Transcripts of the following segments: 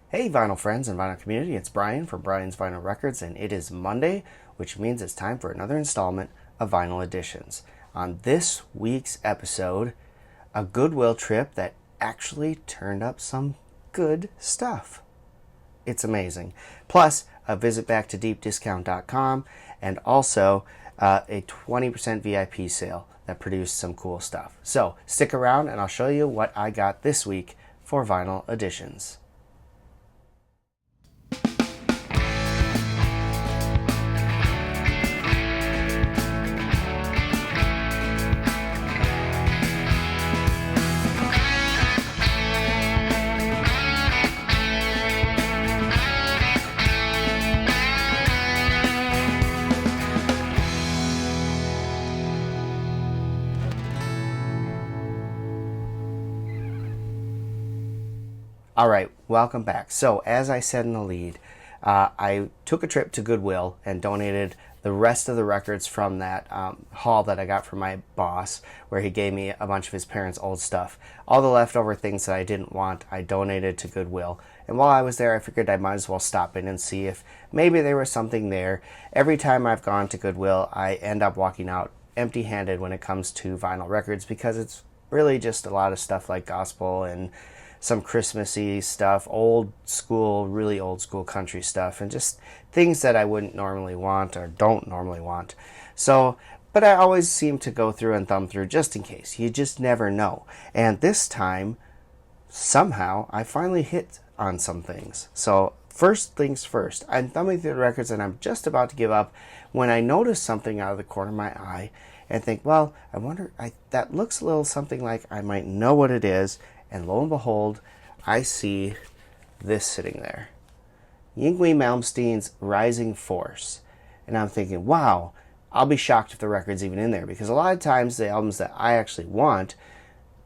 Hey vinyl friends and vinyl community, it's Brian from Brian's Vinyl Records, and it is Monday, which means it's time for another installment of Vinyl Editions. On this week's episode, a Goodwill trip that actually turned up some good stuff. It's amazing. Plus, a visit back to deepdiscount.com and also a 20% VIP sale that produced some cool stuff. So stick around and I'll show you what I got this week for Vinyl Editions. All right, welcome back. So as I said in the lead, I took a trip to Goodwill and donated the rest of the records from that haul that I got from my boss, where he gave me a bunch of his parents' old stuff. All the leftover things that I didn't want, I donated to Goodwill. And while I was there, I figured I might as well stop in and see if maybe there was something there. Every time I've gone to Goodwill, I end up walking out empty-handed when it comes to vinyl records, because it's really just a lot of stuff like gospel and some Christmassy stuff, old school, really old school country stuff, and just things that I wouldn't normally want or don't normally want. So, but I always seem to go through and thumb through just in case. You just never know. And this time, somehow, I finally hit on some things. So, first things first, I'm thumbing through the records and I'm just about to give up when I notice something out of the corner of my eye and think, well, I wonder, that looks a little something like I might know what it is. And lo and behold, I see this sitting there. Yngwie Malmsteen's Rising Force. And I'm thinking, wow, I'll be shocked if the record's even in there. Because a lot of times the albums that I actually want,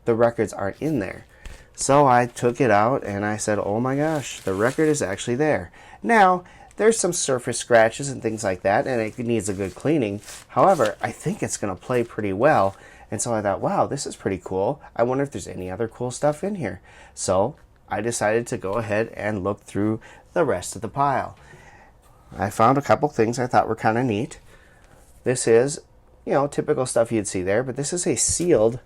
the records aren't in there. So I took it out and I said, oh my gosh, the record is actually there. Now, there's some surface scratches and things like that, and it needs a good cleaning. However, I think it's going to play pretty well. And so I thought, wow, this is pretty cool. I wonder if there's any other cool stuff in here. So I decided to go ahead and look through the rest of the pile. I found a couple things I thought were kind of neat. This is, typical stuff you'd see there, but this is a sealed,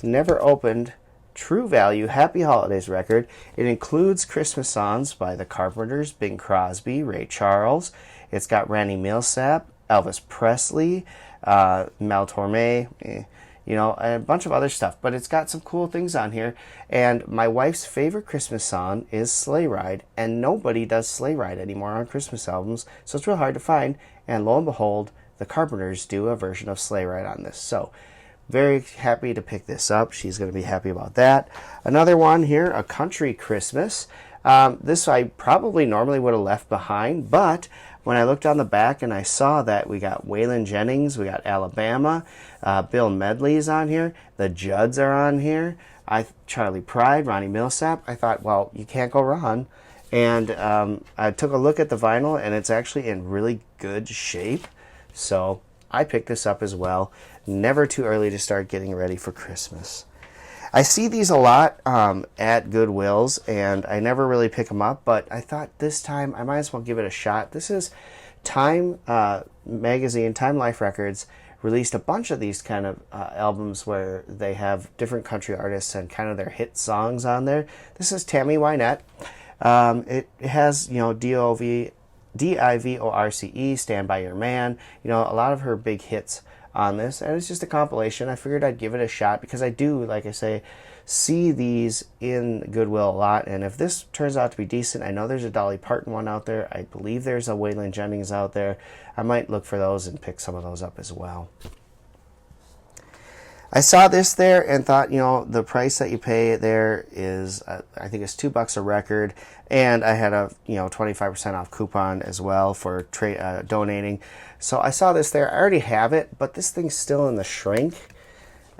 never opened, True Value Happy Holidays record. It includes Christmas songs by the Carpenters, Bing Crosby, Ray Charles. It's got Randy Millsap, Elvis Presley, Mel Torme, a bunch of other stuff. But it's got some cool things on here. And my wife's favorite Christmas song is Sleigh Ride. And nobody does Sleigh Ride anymore on Christmas albums. So it's real hard to find. And lo and behold, the Carpenters do a version of Sleigh Ride on this. So very happy to pick this up. She's going to be happy about that. Another one here, A Country Christmas. This I probably normally would have left behind. But when I looked on the back and I saw that we got Waylon Jennings, we got Alabama, Bill Medley's on here, the Judds are on here, Charlie Pride, Ronnie Millsap. I thought, well, you can't go wrong. And I took a look at the vinyl, and it's actually in really good shape. So I picked this up as well. Never too early to start getting ready for Christmas. I see these a lot at Goodwills, and I never really pick them up, but I thought this time I might as well give it a shot. This is Time magazine, Time Life Records, released a bunch of these kind of albums where they have different country artists and kind of their hit songs on there. This is Tammy Wynette. It has, Divorce, Stand By Your Man, a lot of her big hits on this, and it's just a compilation. I figured I'd give it a shot because I do, like I say, see these in Goodwill a lot, and if this turns out to be decent, I know there's a Dolly Parton one out there. I believe there's a Waylon Jennings out there. I might look for those and pick some of those up as well. I saw this there and thought, the price that you pay there is, I think it's $2 a record, and I had a 25% off coupon as well for donating. So I saw this there. I already have it, but this thing's still in the shrink.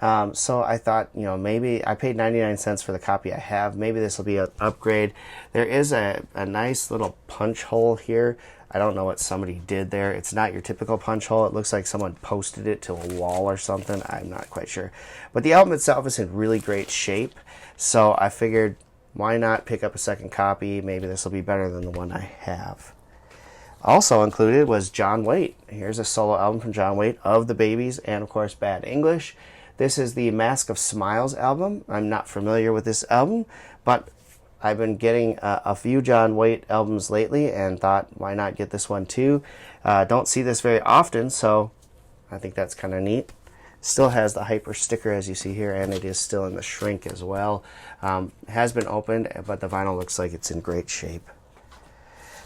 So I thought, maybe I paid 99 cents for the copy I have. Maybe this will be an upgrade. There is a nice little punch hole here. I don't know what somebody did there. It's not your typical punch hole. It looks like someone posted it to a wall or something. I'm not quite sure. But the album itself is in really great shape. So I figured why not pick up a second copy? Maybe this will be better than the one I have. Also included was John Waite. Here's a solo album from John Waite, Of the Babies, and of course Bad English. This is the Mask of Smiles album. I'm not familiar with this album, but I've been getting a few John Waite albums lately and thought, why not get this one too? Don't see this very often, so I think that's kind of neat. Still has the hyper sticker as you see here, and it is still in the shrink as well. Has been opened, but the vinyl looks like it's in great shape.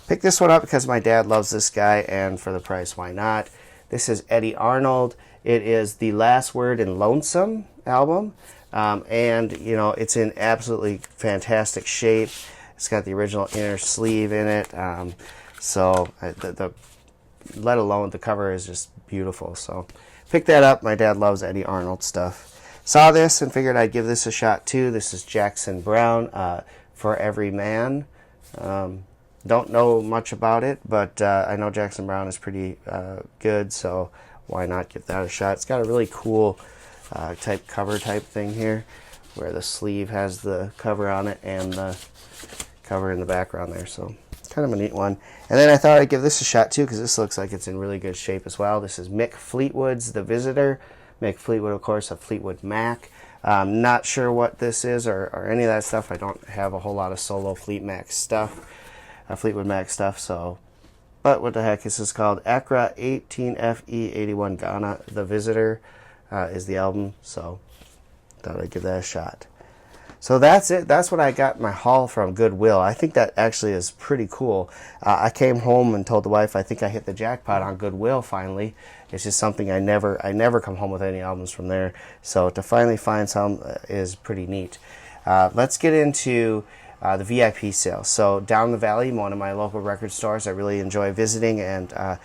Picked this one up because my dad loves this guy, and for the price, why not? This is Eddie Arnold. It is the Last Word in Lonesome album, and you know, it's in absolutely fantastic shape. It's got the original inner sleeve in it, so let alone the cover is just beautiful. So picked that up. My dad loves Eddie Arnold stuff. Saw this and figured I'd give this a shot too. This is Jackson Browne, For Every Man. Don't know much about it, but I know Jackson Browne is pretty good, so why not give that a shot? It's got a really cool cover type thing here, where the sleeve has the cover on it and the cover in the background there, so kind of a neat one. And then I thought I'd give this a shot too, because this looks like it's in really good shape as well. This is Mick Fleetwood's The Visitor. Mick Fleetwood, of course, of Fleetwood Mac. Not sure what this is or any of that stuff. I don't have a whole lot of solo Fleetwood Mac stuff, so, but what the heck, this is called Accra 18FE81 Ghana. The Visitor is the album, so thought I'd give that a shot. So that's it. That's what I got in my haul from Goodwill. I think that actually is pretty cool. I came home and told the wife I think I hit the jackpot on Goodwill finally. It's just something I never come home with any albums from there. So to finally find some is pretty neat. Let's get into the VIP sale. So down the valley, one of my local record stores I really enjoy visiting, and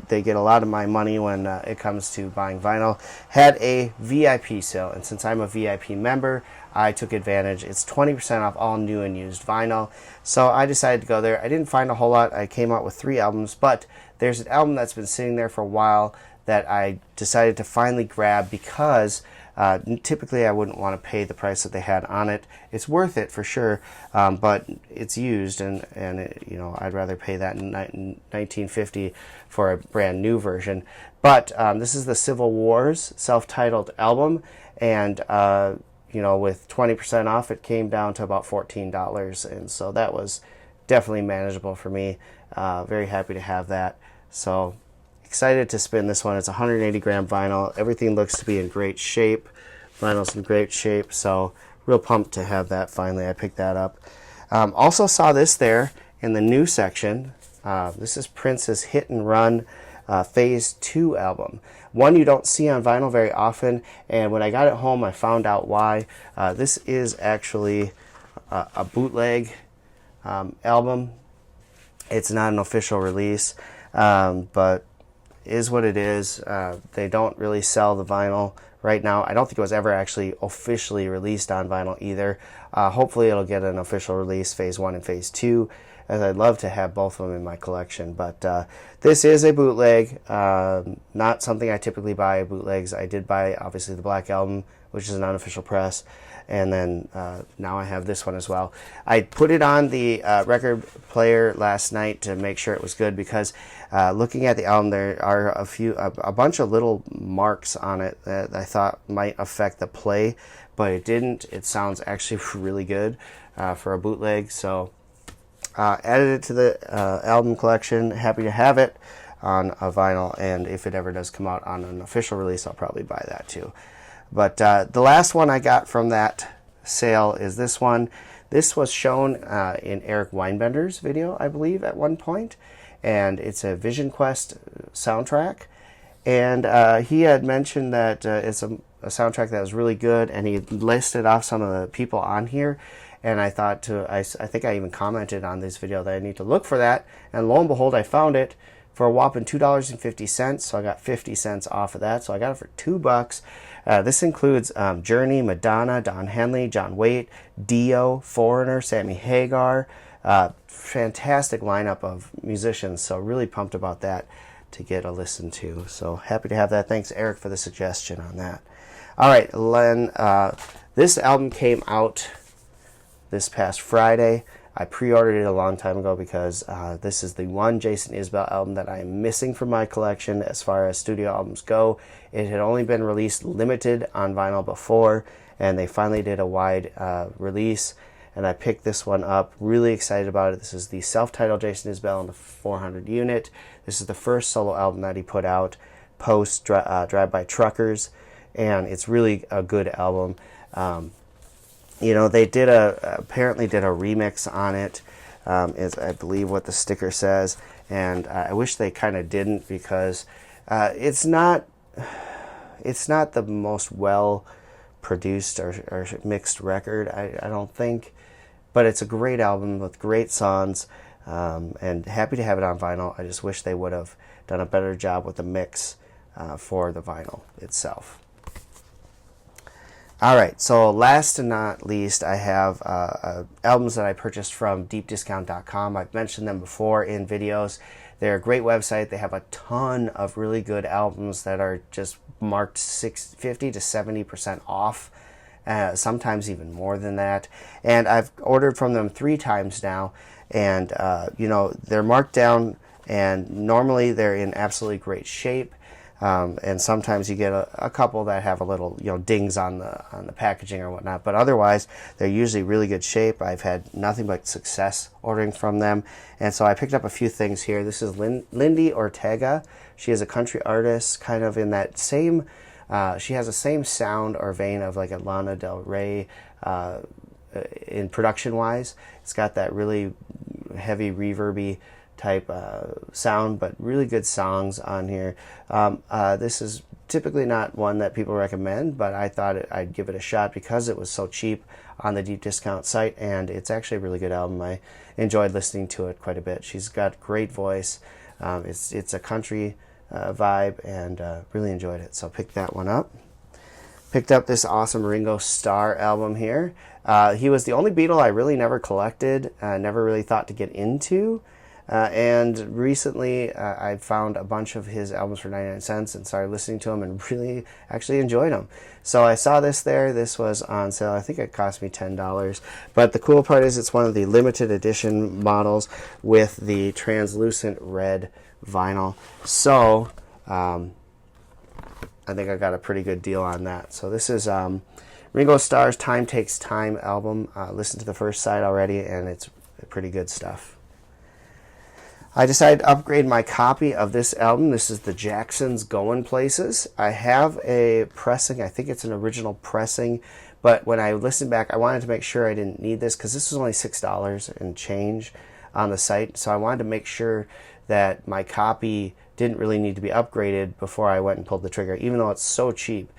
they get a lot of my money when it comes to buying vinyl, had a VIP sale. And since I'm a VIP member, I took advantage. It's 20% off all new and used vinyl. So I decided to go there. I didn't find a whole lot. I came out with 3 albums, but there's an album that's been sitting there for a while that I decided to finally grab because typically I wouldn't want to pay the price that they had on it. It's worth it for sure, but it's used, and it, you know, I'd rather pay that in $19.50 for a brand new version. But this is the Civil Wars self-titled album, and you know, with 20% off, it came down to about $14, and so that was definitely manageable for me. Very happy to have that. So excited to spin this one. It's 180 gram vinyl. Everything looks to be in great shape. Vinyl's in great shape, so real pumped to have that finally. I picked that up. Also saw this there in the new section. This is Prince's Hit and Run Phase 2 album. One you don't see on vinyl very often, and when I got it home I found out why. This is actually a bootleg album. It's not an official release, but is what it is. They don't really sell the vinyl right now. I don't think it was ever actually officially released on vinyl either. Hopefully it'll get an official release, Phase 1 and Phase 2, as I'd love to have both of them in my collection. But this is a bootleg, not something I typically buy bootlegs. I did buy, obviously, the Black Album, which is an unofficial press, and then now I have this one as well. I put it on the record player last night to make sure it was good, because looking at the album, there are a bunch of little marks on it that I thought might affect the play, but it didn't. It sounds actually really good for a bootleg, so added it to the album collection. Happy to have it on a vinyl, and if it ever does come out on an official release, I'll probably buy that too. But the last one I got from that sale is this one. This was shown in Eric Weinbender's video, I believe, at one point, and it's a Vision Quest soundtrack. And he had mentioned that it's a soundtrack that was really good, and he listed off some of the people on here. And I thought I think I even commented on this video that I need to look for that, and lo and behold, I found it for a whopping $2.50, so I got 50 cents off of that, so I got it for $2. This includes Journey, Madonna, Don Henley, John Waite, Dio, Foreigner, Sammy Hagar. Fantastic lineup of musicians, so really pumped about that to get a listen to. So happy to have that. Thanks, Eric, for the suggestion on that. All right, Len, this album came out this past Friday. I pre-ordered it a long time ago because this is the one Jason Isbell album that I am missing from my collection as far as studio albums go. It had only been released limited on vinyl before, and they finally did a wide release, and I picked this one up. Really excited about it. This is the self-titled Jason Isbell in the 400 unit. This is the first solo album that he put out post Drive By Truckers, and it's really a good album. You know, they did apparently did a remix on it, is I believe what the sticker says, and I wish they kind of didn't, because it's not the most well produced or mixed record, I don't think, but it's a great album with great songs, and happy to have it on vinyl. I just wish they would have done a better job with the mix for the vinyl itself. Alright, so last and not least, I have albums that I purchased from deepdiscount.com. I've mentioned them before in videos. They're a great website. They have a ton of really good albums that are just marked 50 to 70% off, sometimes even more than that. And I've ordered from them 3 times now, and you know, they're marked down, and normally they're in absolutely great shape. And sometimes you get a couple that have a little, you know, dings on the packaging or whatnot, but otherwise they're usually really good shape. I've had nothing but success ordering from them, and so I picked up a few things here. This is Lindy Ortega. She is a country artist, kind of in that same, she has the same sound or vein of like a Lana Del Rey in production wise. It's got that really heavy reverby type sound, but really good songs on here. This is typically not one that people recommend, but I thought I'd give it a shot because it was so cheap on the Deep Discount site, and it's actually a really good album. I enjoyed listening to it quite a bit. She's got great voice. It's a country vibe, and really enjoyed it, so picked that one up. Picked up this awesome Ringo Starr album here. He was the only Beatle I really never collected, never really thought to get into. And recently I found a bunch of his albums for 99 cents and started listening to them and really actually enjoyed them. So I saw this there. This was on sale. I think it cost me $10. But the cool part is it's one of the limited edition models with the translucent red vinyl. So I think I got a pretty good deal on that. So this is Ringo Starr's Time Takes Time album. Listened to the first side already, and it's pretty good stuff. I decided to upgrade my copy of this album. This is the Jacksons Goin' Places. I have a pressing. I think it's an original pressing, but when I listened back, I wanted to make sure I didn't need this because this was only $6 and change on the site. So I wanted to make sure that my copy didn't really need to be upgraded before I went and pulled the trigger, even though it's so cheap.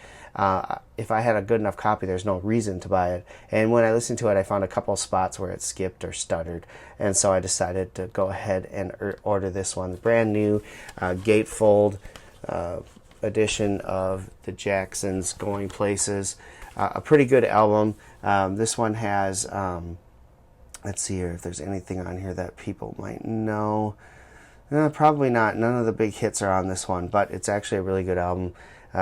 If I had a good enough copy, there's no reason to buy it. And when I listened to it, I found a couple of spots where it skipped or stuttered. And so I decided to go ahead and order this one. The brand new gatefold edition of the Jacksons Going Places. A pretty good album. This one has, let's see here if there's anything on here that people might know. Probably not. None of the big hits are on this one, but it's actually a really good album.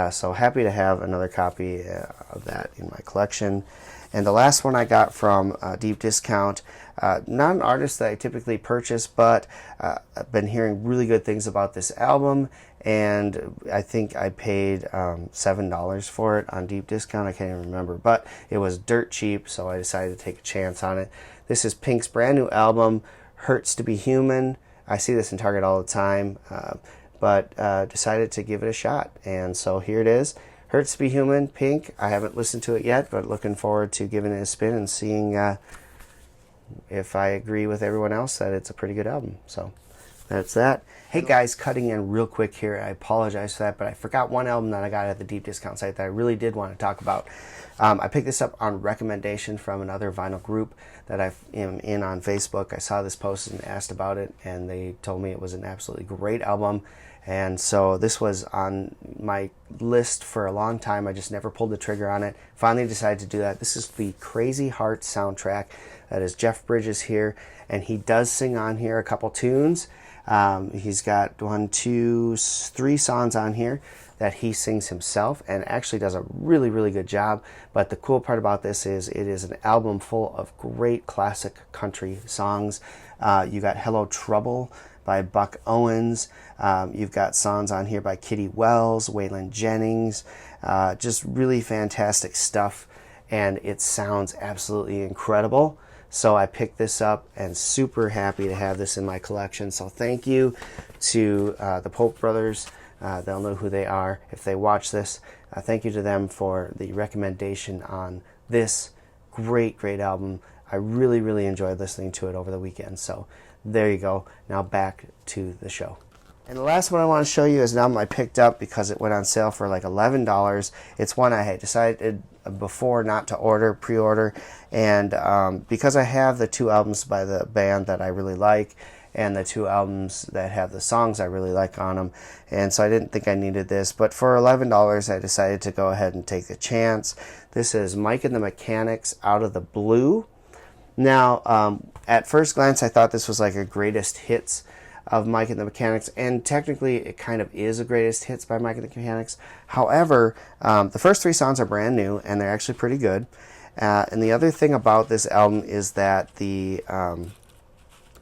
So happy to have another copy of that in my collection. And the last one I got from Deep Discount, not an artist that I typically purchase, but I've been hearing really good things about this album, and I think I paid $7 for it on Deep Discount. I can't even remember, but it was dirt cheap, so I decided to take a chance on it. This is Pink's brand new album, Hurts to Be Human. I see this in Target all the time. But decided to give it a shot. And so here it is. Hurts to Be Human, Pink. I haven't listened to it yet, but looking forward to giving it a spin and seeing if I agree with everyone else that it's a pretty good album. So that's that. Hey guys, cutting in real quick here. I apologize for that, but I forgot one album that I got at the Deep Discount site that I really did want to talk about. I picked this up on recommendation from another vinyl group that I am in on Facebook. I saw this post and asked about it, and they told me it was an absolutely great album. And so this was on my list for a long time. I just never pulled the trigger on it. Finally decided to do that. This is the Crazy Heart soundtrack. That is Jeff Bridges here, and he does sing on here a couple tunes. He's got 1, 2, 3 songs on here that he sings himself and actually does a really, really good job. But the cool part about this is it is an album full of great classic country songs. You got Hello Trouble by Buck Owens. You've got songs on here by Kitty Wells, Waylon Jennings. Just really fantastic stuff, and it sounds absolutely incredible. So I picked this up and super happy to have this in my collection. So thank you to the Polk brothers. They'll know who they are if they watch this. Thank you to them for the recommendation on this great, great album. I really, really enjoyed listening to it over the weekend. So there you go. Now back to the show. And the last one I want to show you is an album I picked up because it went on sale for like $11. It's one I had decided before not to pre-order, and because I have the 2 albums by the band that I really like and the 2 albums that have the songs I really like on them, and so I didn't think I needed this, but for $11 I decided to go ahead and take a chance. This is Mike and the Mechanics, Out of the Blue. Now, at first glance I thought this was like a greatest hits of Mike and the Mechanics, and technically it kind of is a greatest hits by Mike and the Mechanics. However, the first 3 songs are brand new and they're actually pretty good. And the other thing about this album is that the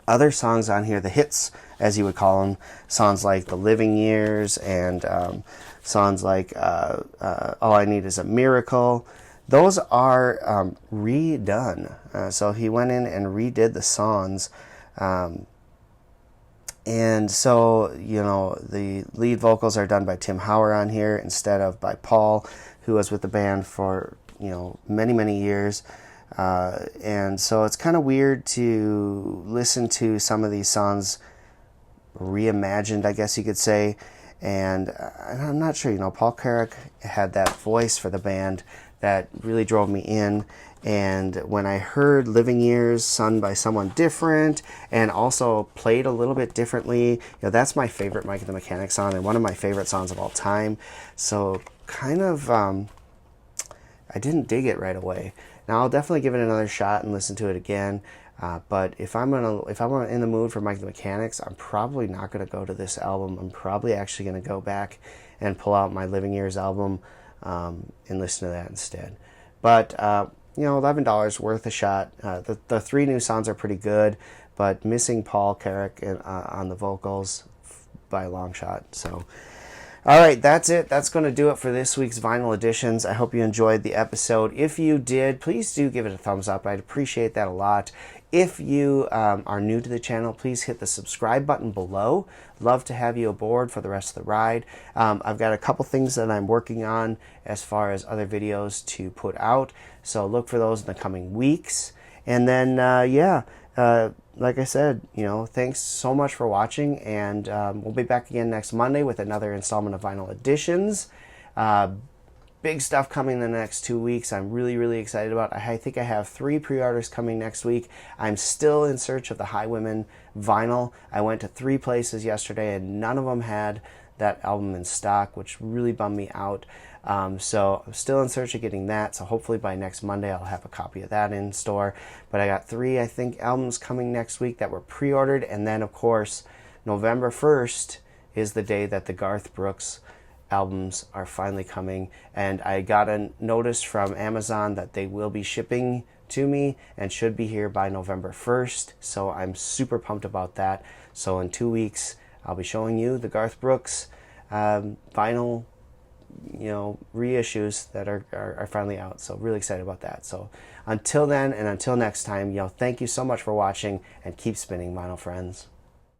other songs on here, the hits as you would call them, songs like The Living Years and songs like All I Need Is a Miracle, those are redone. So he went in and redid the songs. And so, you know, the lead vocals are done by Tim Hauer on here instead of by Paul, who was with the band for, you know, many, many years. And so it's kind of weird to listen to some of these songs reimagined, I guess you could say. And I'm not sure, you know, Paul Carrack had that voice for the band that really drove me in. And when I heard Living Years sung by someone different and also played a little bit differently, you know, that's my favorite Mike and the Mechanics song and one of my favorite songs of all time. So kind of, I didn't dig it right away. Now I'll definitely give it another shot and listen to it again. But if I'm in the mood for Mike and the Mechanics, I'm probably not going to go to this album. I'm probably actually going to go back and pull out my Living Years album and listen to that instead. But you know, $11 worth a shot. The 3 new songs are pretty good, but missing Paul Carrack on the vocals by a long shot. So, all right, that's it. That's going to do it for this week's Vinyl Editions. I hope you enjoyed the episode. If you did, please do give it a thumbs up. I'd appreciate that a lot. If you are new to the channel, please hit the subscribe button below. Love to have you aboard for the rest of the ride. I've got a couple things that I'm working on as far as other videos to put out, so look for those in the coming weeks. And then, like I said, you know, thanks so much for watching, and we'll be back again next Monday with another installment of Vinyl Editions. Big stuff coming in the next 2 weeks. I'm really, really excited about. I think I have 3 pre-orders coming next week. I'm still in search of the Highwomen vinyl. I went to 3 places yesterday and none of them had that album in stock, which really bummed me out. So I'm still in search of getting that. So hopefully by next Monday I'll have a copy of that in store. But I got 3, I think, albums coming next week that were pre-ordered. And then, of course, November 1st is the day that the Garth Brooks albums are finally coming, and I got a notice from Amazon that they will be shipping to me and should be here by November 1st, so I'm super pumped about that. So in 2 weeks I'll be showing you the Garth Brooks vinyl, you know, reissues that are finally out, so really excited about that. So until then, and until next time, you know, thank you so much for watching, and keep spinning, vinyl friends.